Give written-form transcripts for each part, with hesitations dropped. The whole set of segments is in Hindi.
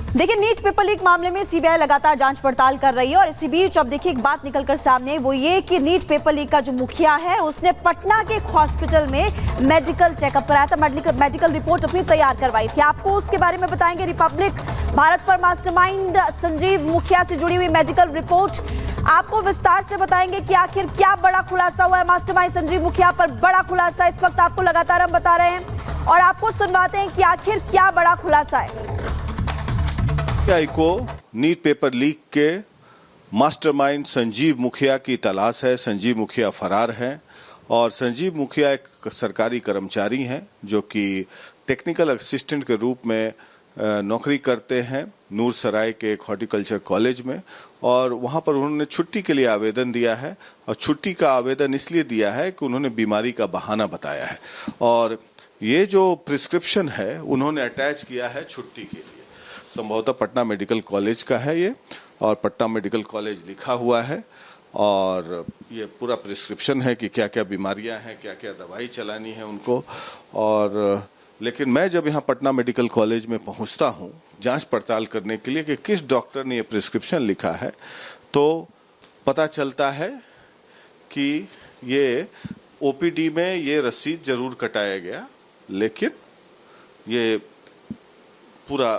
देखिए, नीट पेपर लीक मामले में सीबीआई लगातार जांच पड़ताल कर रही है और इसी बीच अब देखिए एक बात निकलकर सामने, वो ये कि नीट पेपर लीक का जो मुखिया है उसने पटना के एक हॉस्पिटल में मेडिकल चेकअप कराया था, मेडिकल रिपोर्ट अपनी तैयार करवाई थी। आपको उसके बारे में बताएंगे रिपब्लिक भारत पर मास्टरमाइंड संजीव मुखिया से जुड़ी हुई मेडिकल रिपोर्ट। आपको विस्तार से बताएंगे कि आखिर क्या बड़ा खुलासा हुआ है। मास्टरमाइंड संजीव मुखिया पर बड़ा खुलासा इस वक्त आपको लगातार हम बता रहे हैं और आपको सुनवाते हैं कि आखिर क्या बड़ा खुलासा है। सीबीआई को नीट पेपर लीक के मास्टरमाइंड संजीव मुखिया की तलाश है। संजीव मुखिया फरार हैं और संजीव मुखिया एक सरकारी कर्मचारी हैं जो कि टेक्निकल असिस्टेंट के रूप में नौकरी करते हैं नूरसराय के एक हॉर्टिकल्चर कॉलेज में, और वहां पर उन्होंने छुट्टी के लिए आवेदन दिया है और छुट्टी का आवेदन इसलिए दिया है कि उन्होंने बीमारी का बहाना बताया है और ये जो प्रिस्क्रिप्शन है उन्होंने अटैच किया है छुट्टी के लिए। संभवतः पटना मेडिकल कॉलेज का है ये, और पटना मेडिकल कॉलेज लिखा हुआ है और ये पूरा प्रिस्क्रिप्शन है कि क्या क्या बीमारियां हैं, क्या क्या दवाई चलानी है उनको। और लेकिन मैं जब यहाँ पटना मेडिकल कॉलेज में पहुँचता हूँ जांच पड़ताल करने के लिए कि किस डॉक्टर ने ये प्रिस्क्रिप्शन लिखा है, तो पता चलता है कि ये ओपीडी में ये रसीद जरूर कटाया गया, लेकिन ये पूरा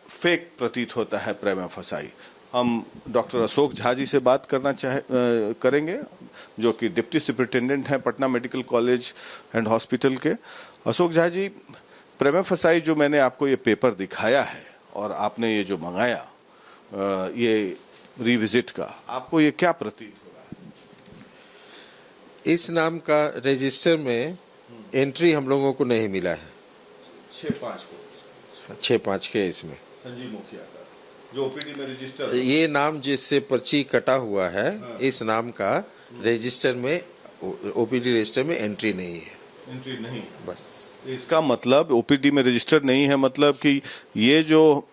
फेक प्रतीत होता है प्रेमा फसाई। हम डॉक्टर अशोक झा जी से बात करेंगे जो कि डिप्टी सुपरिटेंडेंट हैं Patna medical college and hospital के। अशोक झा जी, प्रेमा फसाई जो मैंने आपको ये पेपर दिखाया है और आपने ये जो मंगाया ये रिविजिट का, आपको ये क्या प्रतीत हो रहा है? इस नाम का रजिस्टर में एंट्री हम लोगों को नहीं मिला है। 6-5 के इसमें संजीव मुखिया का जो ओपीडी में रजिस्टर, ये नाम जिससे पर्ची कटा हुआ है, इस नाम का रजिस्टर में ओपीडी रजिस्टर में एंट्री नहीं है। एंट्री नहीं बस। इसका मतलब ओपीडी में रजिस्टर नहीं है, मतलब कि ये जो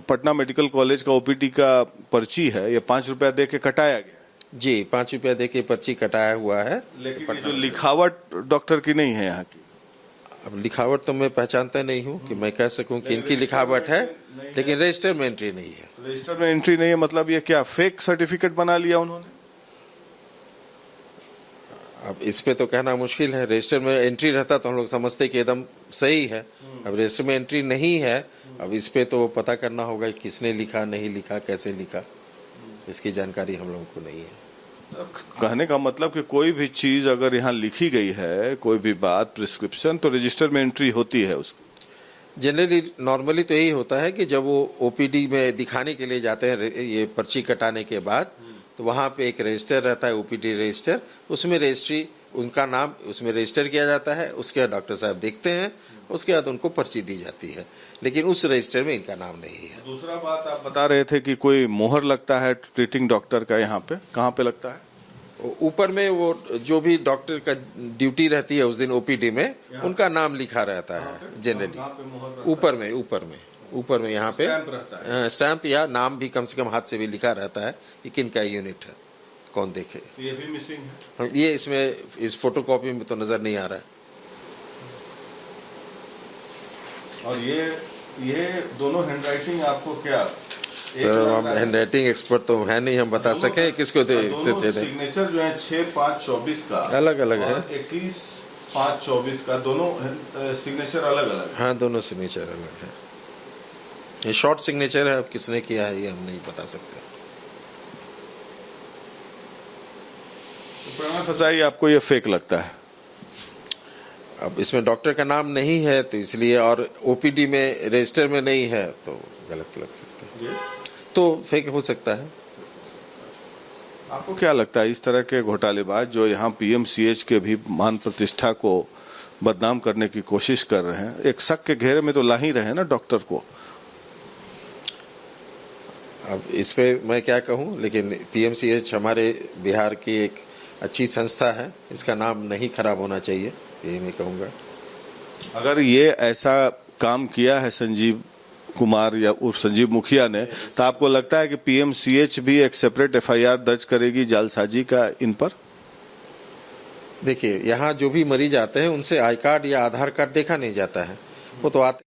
पटना मेडिकल कॉलेज का ओपीडी का पर्ची है ये 5 रुपया दे के कटाया गया जी, 5 रुपया दे के पर्ची कटाया हुआ है। लेकिन ये जो लिखावट डॉक्टर की नहीं है यहाँ की। अब लिखावट तो मैं पहचानता नहीं हूँ कि मैं कह सकूँ कि इनकी लिखावट है, लेकिन रजिस्टर में एंट्री नहीं है। रजिस्टर में एंट्री नहीं है मतलब ये क्या फेक सर्टिफिकेट बना लिया उन्होंने? अब इस पे तो कहना मुश्किल है। रजिस्टर में एंट्री रहता तो हम लोग समझते कि एकदम सही है। अब रजिस्टर में एंट्री नहीं है, अब इस पे तो पता करना होगा किसने लिखा, नहीं लिखा, कैसे लिखा, इसकी जानकारी हम लोगों को नहीं है। कहने का मतलब कि कोई भी चीज अगर यहाँ लिखी गई है, कोई भी बात, प्रिस्क्रिप्शन, तो रजिस्टर में एंट्री होती है उसको। जनरली नॉर्मली तो यही होता है कि जब वो ओपीडी में दिखाने के लिए जाते हैं ये पर्ची कटाने के बाद, तो वहाँ पे एक रजिस्टर रहता है, ओपीडी रजिस्टर, उसमें रजिस्ट्री उनका नाम उसमें रजिस्टर किया जाता है। उसके बाद डॉक्टर साहब देखते हैं, उसके बाद उनको पर्ची दी जाती है, लेकिन उस रजिस्टर में इनका नाम नहीं है। दूसरा बात आप बता रहे थे कि कोई मोहर लगता है ट्रीटिंग डॉक्टर का, यहाँ पे कहाँ पे लगता है? ऊपर में वो जो भी डॉक्टर का ड्यूटी रहती है उस दिन ओपीडी में, उनका नाम लिखा रहता है जनरली। ऊपर में यहाँ पे स्टैंप या नाम भी कम से कम हाथ से भी लिखा रहता है कि किन का यूनिट है, कौन देखे। ये भी मिसिंग है। ये इसमें इस फोटोकॉपी में तो नजर नहीं आ रहा है। और ये दोनों हैंडराइटिंग आपको क्या? सर, हम हैंडराइटिंग एक्सपर्ट तो है नहीं, हम बता सके किसको दे। सिग्नेचर जो है 6-5-24 का अलग अलग है, 21-5-24 का, दोनों सिग्नेचर अलग अलग है। हाँ, दोनों सिग्नेचर अलग है। ये शॉर्ट सिग्नेचर है, अब किसने किया है ये हम नहीं बता सकते। प्रेमा फसाई आपको ये फेक लगता है? अब इसमें डॉक्टर का नाम नहीं है तो इसलिए, और ओपीडी में रजिस्टर में नहीं है तो गलत लग सकता है, तो फेक हो सकता है। आपको क्या लगता है इस तरह के घोटालेबाज जो यहाँ पीएमसीएच के भी मान प्रतिष्ठा को बदनाम करने की कोशिश कर रहे हैं, एक शक के घेरे में तो ला ही रहे ना डॉक्टर को? अब इस पे मैं क्या कहूँ, लेकिन पीएमसीएच हमारे बिहार की एक अच्छी संस्था है, इसका नाम नहीं खराब होना चाहिए, यही मैं कहूँगा। अगर ये ऐसा काम किया है संजीव कुमार या उर्फ संजीव मुखिया ने, तो आपको लगता है कि पीएमसीएच भी एक सेपरेट एफआईआर दर्ज करेगी जालसाजी का इन पर? देखिए, यहाँ जो भी मरीज आते हैं उनसे आई कार्ड या आधार कार्ड देखा नहीं जाता है, वो तो आते